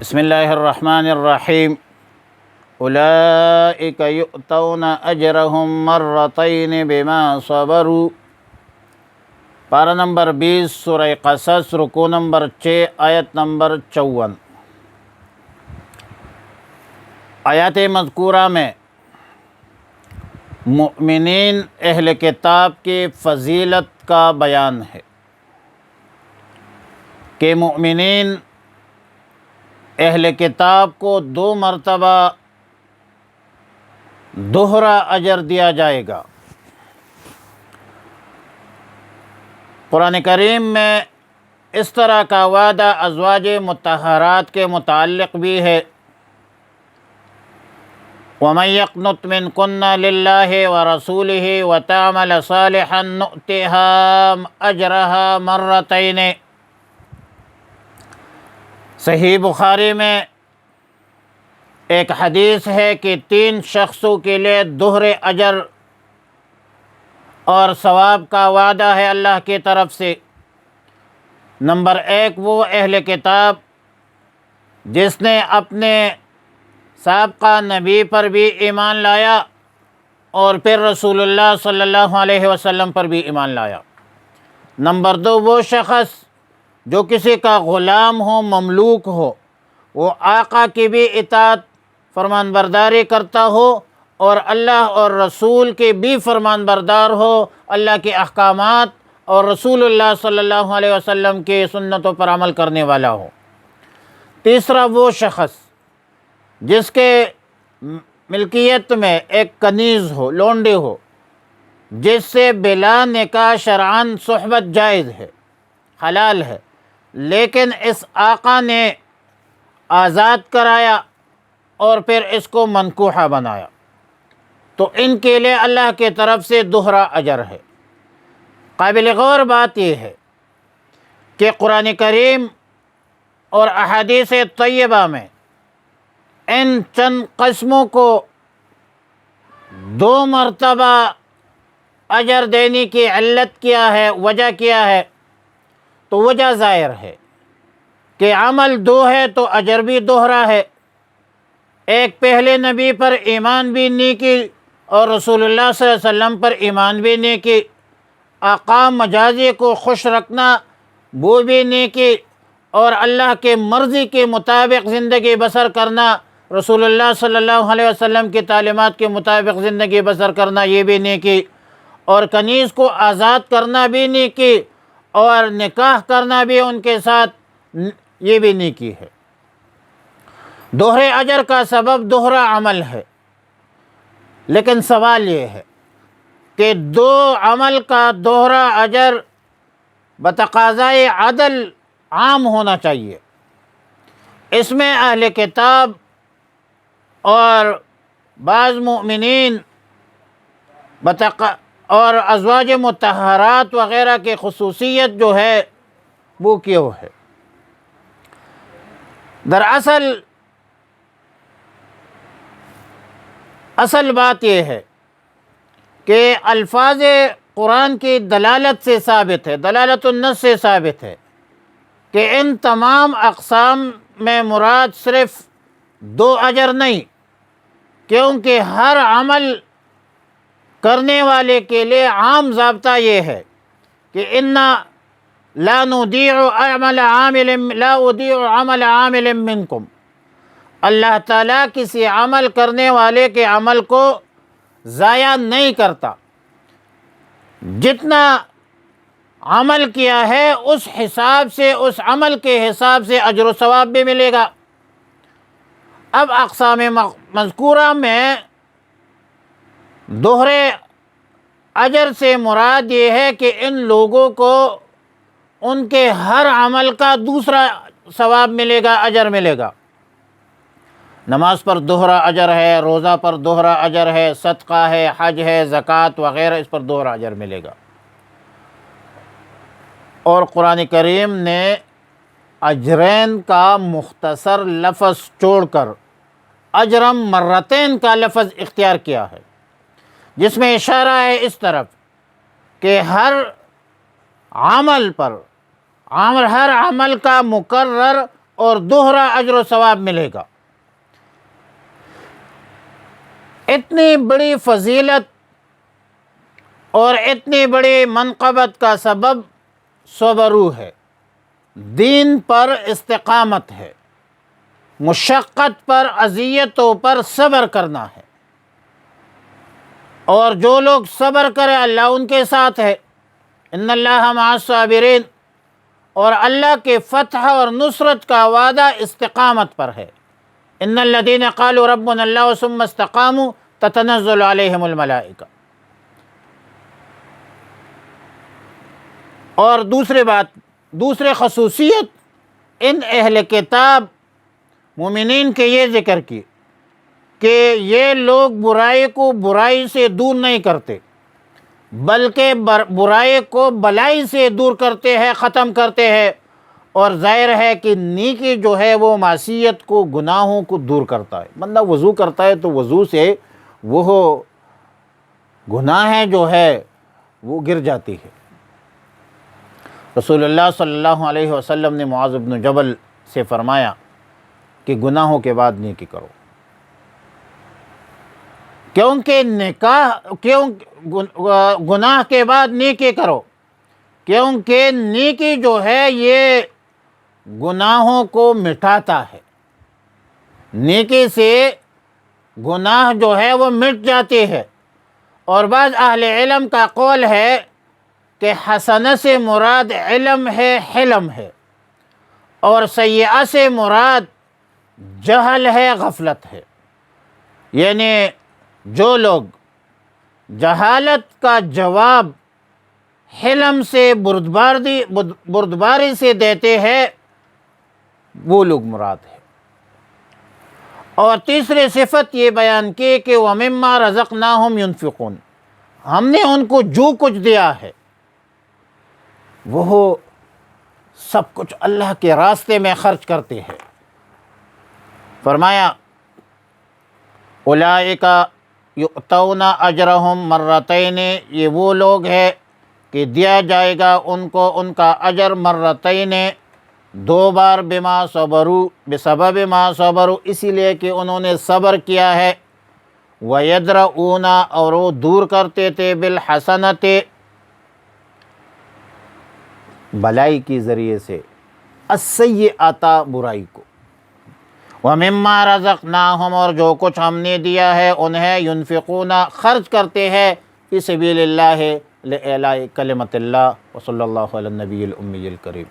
بسم اللہ الرحمن الرحیم اولئک یؤتون اجرہم مرتین بما صبروا، پارہ نمبر 20 سورہ قصص، رکوع نمبر 6، آیت نمبر 54۔ آیات مذکورہ میں مؤمنین اہل کتاب کی فضیلت کا بیان ہے کہ مؤمنین اہل کتاب کو 2 مرتبہ دوہرا اجر دیا جائے گا۔ قرآن کریم میں اس طرح کا وعدہ ازواج مطہرات کے متعلق بھی ہے۔ وَمَن يَقْنُتْ مِنكُنَّ لِلَّهِ وَرَسُولِهِ وَتَعْمَلْ صَالِحًا نُؤْتِهَا أَجْرَهَا مَرَّتَيْنِ۔ صحیح بخاری میں ایک حدیث ہے کہ 3 شخصوں کے لیے دوہرے اجر اور ثواب کا وعدہ ہے اللہ کی طرف سے۔ نمبر 1 وہ اہل کتاب جس نے اپنے سابقہ نبی پر بھی ایمان لایا اور پھر رسول اللہ صلی اللہ علیہ وسلم پر بھی ایمان لایا۔ نمبر 2 وہ شخص جو کسی کا غلام ہو، مملوک ہو، وہ آقا کی بھی اطاعت فرمان برداری کرتا ہو اور اللہ اور رسول کے بھی فرمان بردار ہو، اللہ کے احکامات اور رسول اللہ صلی اللہ علیہ وسلم کے سنتوں پر عمل کرنے والا ہو۔ تیسرا وہ شخص جس کے ملکیت میں ایک کنیز ہو، لونڈی ہو، جس سے بلا نکاح شرعاً صحبت جائز ہے، حلال ہے، لیکن اس آقا نے آزاد کرایا اور پھر اس کو منکوحہ بنایا، تو ان کے لیے اللہ کی طرف سے دوہرا اجر ہے۔ قابل غور بات یہ ہے کہ قرآن کریم اور احادیث طیبہ میں ان چند قسموں کو 2 مرتبہ اجر دینے کی علت کیا ہے، وجہ کیا ہے، تو وجہ ظاہر ہے کہ عمل 2 ہے تو اجر بھی دوہرا ہے۔ ایک پہلے نبی پر ایمان بھی نہیں کی اور رسول اللہ صلی اللہ علیہ وسلم پر ایمان بھی نہیں کی، احکام مجازی کو خوش رکھنا وہ بھی نہیں کی، اور اللہ کے مرضی کے مطابق زندگی بسر کرنا، رسول اللہ صلی اللہ علیہ وسلم کی تعلیمات کے مطابق زندگی بسر کرنا یہ بھی نہیں کی، اور کنیز کو آزاد کرنا بھی نہیں کی، اور نکاح کرنا بھی ان کے ساتھ یہ بھی نہیں کی ہے۔ دوہرے اجر کا سبب دوہرا عمل ہے، لیکن سوال یہ ہے کہ 2 عمل کا دوہرا اجر بتقاضائے عدل عام ہونا چاہیے۔ اس میں اہل کتاب اور بعض مؤمنین اور ازواج مطہرات وغیرہ کی خصوصیت جو ہے وہ کیوں ہے؟ دراصل اصل بات یہ ہے کہ الفاظ قرآن کی دلالت سے ثابت ہے، دلالت النص سے ثابت ہے کہ ان تمام اقسام میں مراد صرف 2 اجر نہیں، کیونکہ ہر عمل کرنے والے کے لیے عام ضابطہ یہ ہے کہ لا اضيع عمل عامل منکم، اللہ تعالیٰ کسی عمل کرنے والے کے عمل کو ضائع نہیں کرتا، جتنا عمل کیا ہے اس حساب سے، اس عمل کے حساب سے اجر و ثواب بھی ملے گا۔ اب اقسام مذکورہ میں دوہرے اجر سے مراد یہ ہے کہ ان لوگوں کو ان کے ہر عمل کا دوسرا ثواب ملے گا، اجر ملے گا۔ نماز پر دوہرا اجر ہے، روزہ پر دوہرا اجر ہے، صدقہ ہے، حج ہے، زکوٰۃ وغیرہ، اس پر دوہرا اجر ملے گا۔ اور قرآن کریم نے اجرین کا مختصر لفظ چھوڑ کر اجرم مرتین کا لفظ اختیار کیا ہے، جس میں اشارہ ہے اس طرف کہ ہر عمل کا مقرر اور دوہرا اجر و ثواب ملے گا۔ اتنی بڑی فضیلت اور اتنی بڑی منقبت کا سبب صبرو ہے، دین پر استقامت ہے، مشقت پر، اذیتوں پر صبر کرنا ہے۔ اور جو لوگ صبر کرے اللہ ان کے ساتھ ہے، ان اللہ مع الصابرین، اور اللہ کے فتح اور نصرت کا وعدہ استقامت پر ہے۔ ان الذین قالوا ربنا اللہ ثم استقاموا تتنزل علیہم الملائکہ۔ اور دوسری خصوصیت ان اہل کتاب مومنین کے یہ ذکر کی کہ یہ لوگ برائی کو برائی سے دور نہیں کرتے، بلکہ برائی کو بلائی سے دور کرتے ہیں، ختم کرتے ہیں، اور ظاہر ہے کہ نیکی جو ہے وہ معصیت کو، گناہوں کو دور کرتا ہے۔ بندہ وضو کرتا ہے تو وضو سے وہ گناہیں جو ہے وہ گر جاتی ہے۔ رسول اللہ صلی اللہ علیہ وسلم نے معاذ بن جبل سے فرمایا کہ گناہوں کے بعد نیکی کرو، گناہ کے بعد نیکی کرو، کیونکہ نیکی جو ہے یہ گناہوں کو مٹاتا ہے۔ نیکی سے گناہ جو ہے وہ مٹ جاتے ہیں۔ اور بعض اہل علم کا قول ہے کہ حسنہ سے مراد علم ہے، حلم ہے، اور سیئہ سے مراد جہل ہے، غفلت ہے۔ یعنی جو لوگ جہالت کا جواب حلم سے، بردباری سے دیتے ہیں، وہ لوگ مراد ہے۔ اور تیسری صفت یہ بیان کی کہ وَمِمَّا رَزَقْنَاهُمْ يُنْفِقُونَ، ہم نے ان کو جو کچھ دیا ہے وہ سب کچھ اللہ کے راستے میں خرچ کرتے ہیں۔ فرمایا اولئک یؤتون اجرہم مرتین، یہ وہ لوگ ہیں کہ دیا جائے گا ان کو ان کا اجر مرتین، دو بار، بما صبروا، بسبب ما صبروا، اسی لیے کہ انہوں نے صبر کیا ہے، وَيَدْرَؤُونَ، اور وہ دور کرتے تھے، بالحسنۃ، بلائی کی ذریعے سے، السیئۃ، برائی کو، وَمِمَّا رَزَقْنَاهُمْ، اور جو کچھ ہم نے دیا ہے انہیں، ينفقون، خرچ کرتے ہیں، فی سبیل اللہ، لِإِعْلَاءِ کلمۃ اللہ، وصلی اللہ علی النبی الأمی الکریم۔